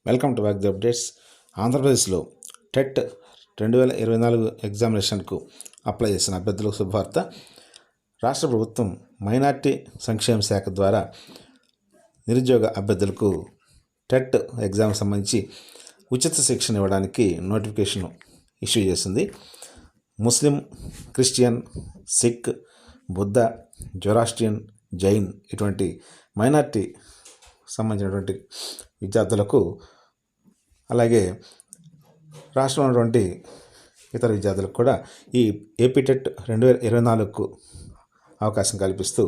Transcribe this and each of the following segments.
Welcome to back the updates. ఆంధ్రప్రదేశ్లో TET 2024 ఎగ్జామినేషన్కు apply చేసిన అభ్యర్థులకు శుభవార్త. రాష్ట్ర ప్రభుత్వం మైనార్టీ సంక్షేమ శాఖ ద్వారా నిరుద్యోగ అభ్యర్థులకు టెట్ ఎగ్జామ్ సంబంధించి ఉచిత శిక్షణ ఇవ్వడానికి నోటిఫికేషన్ ఇష్యూ చేసింది. Muslim, Christian, Sikh, Buddha, Zoroastrian, Jain ఇటువంటి మైనార్టీ సంబంధించినటువంటి విద్యార్థులకు, అలాగే రాష్ట్రంలో ఉన్నటువంటి ఇతర విద్యార్థులకు కూడా ఈ ఏపీ టెట్ 2024కు అవకాశం కల్పిస్తూ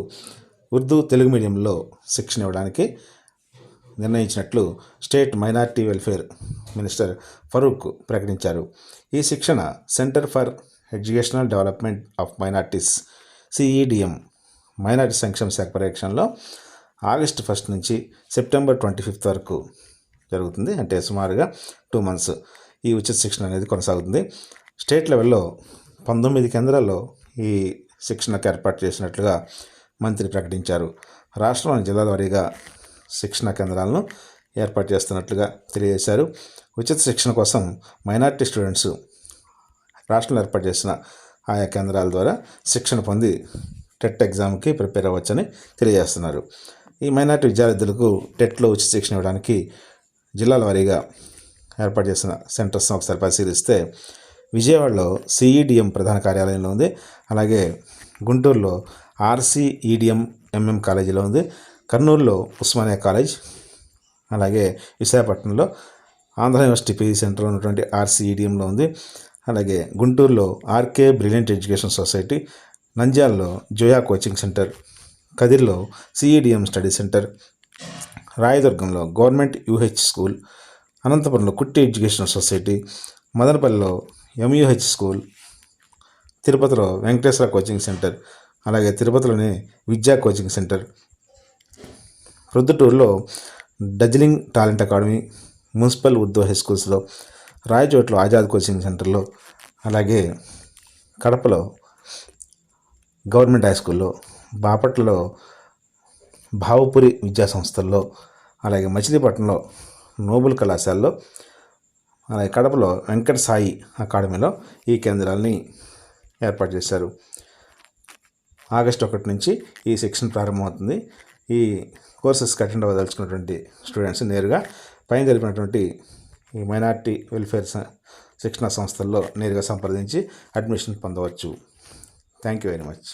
ఉర్దూ, తెలుగు మీడియంలో శిక్షణ ఇవ్వడానికి నిర్ణయించినట్లు state minority welfare minister Farooq ప్రకటించారు. ఈ శిక్షణ centre for educational development of minorities CEDM minority సంక్షేమ శాఖ పర్యవేక్షణలో ఆగస్టు 1 నుంచి సెప్టెంబర్ 25 వరకు జరుగుతుంది. అంటే సుమారుగా 2 months ఈ ఉచిత శిక్షణ అనేది కొనసాగుతుంది. స్టేట్ లెవెల్లో 19 కేంద్రాల్లో ఈ శిక్షణకు ఏర్పాటు చేసినట్లుగా మంత్రి ప్రకటించారు. రాష్ట్రంలోని జిల్లాల వారీగా శిక్షణ కేంద్రాలను ఏర్పాటు చేస్తున్నట్లుగా తెలియజేశారు. ఉచిత శిక్షణ కోసం మైనార్టీ స్టూడెంట్స్ రాష్ట్రంలో ఏర్పాటు చేసిన ఆయా కేంద్రాల ద్వారా శిక్షణ పొంది టెట్ ఎగ్జామ్కి ప్రిపేర్ అవ్వచ్చని తెలియజేస్తున్నారు. ఈ మైనార్టీ విద్యార్థులకు టెట్లో ఉచిత శిక్షణ ఇవ్వడానికి జిల్లాల వారీగా ఏర్పాటు చేసిన సెంటర్స్ను ఒకసారి పరిశీలిస్తే విజయవాడలో CEDM ప్రధాన కార్యాలయంలో ఉంది. అలాగే గుంటూరులో RCEDM కాలేజీలో ఉంది. కర్నూలులో ఉస్మానియా కాలేజ్, అలాగే విశాఖపట్నంలో ఆంధ్ర యూనివర్సిటీ PG సెంటర్లో ఉన్నటువంటి RCEDMలో ఉంది. అలాగే గుంటూరులో RK బ్రిలియంట్ ఎడ్యుకేషన్ సొసైటీ, నంద్యాలలో జోయా కోచింగ్ సెంటర్, కదిర్లో CEDM స్టడీ సెంటర్, రాయదుర్గంలో గవర్నమెంట్ UH స్కూల్, అనంతపురంలో కుట్టి ఎడ్యుకేషనల్ సొసైటీ, మదనపల్లిలో MUH స్కూల్, తిరుపతిలో వెంకటేశ్వర కోచింగ్ సెంటర్, అలాగే తిరుపతిలోని విద్యా కోచింగ్ సెంటర్, ప్రొద్దుటూరులో dazzling talent academy, municipal Urdu high స్కూల్స్లో, రాయచోట్లో ఆజాద్ కోచింగ్ సెంటర్లో, అలాగే కడపలో గవర్నమెంట్ హై స్కూల్లో, బాపట్లలో భావపురి విద్యా సంస్థల్లో, అలాగే మచిలీపట్నంలో నోబుల్ కళాశాలలో, అలాగే కడపలో వెంకట సాయి అకాడమీలో ఈ కేంద్రాలని ఏర్పాటు చేశారు. ఆగస్టు 1 నుంచి ఈ శిక్షణ ప్రారంభమవుతుంది. ఈ కోర్సెస్కి అటెండ్ అవ్వదలుచుకున్నటువంటి స్టూడెంట్స్ నేరుగా పైన తెలిపినటువంటి ఈ మైనార్టీ వెల్ఫేర్ శిక్షణ సంస్థల్లో నేరుగా సంప్రదించి అడ్మిషన్ పొందవచ్చు. Thank you very much.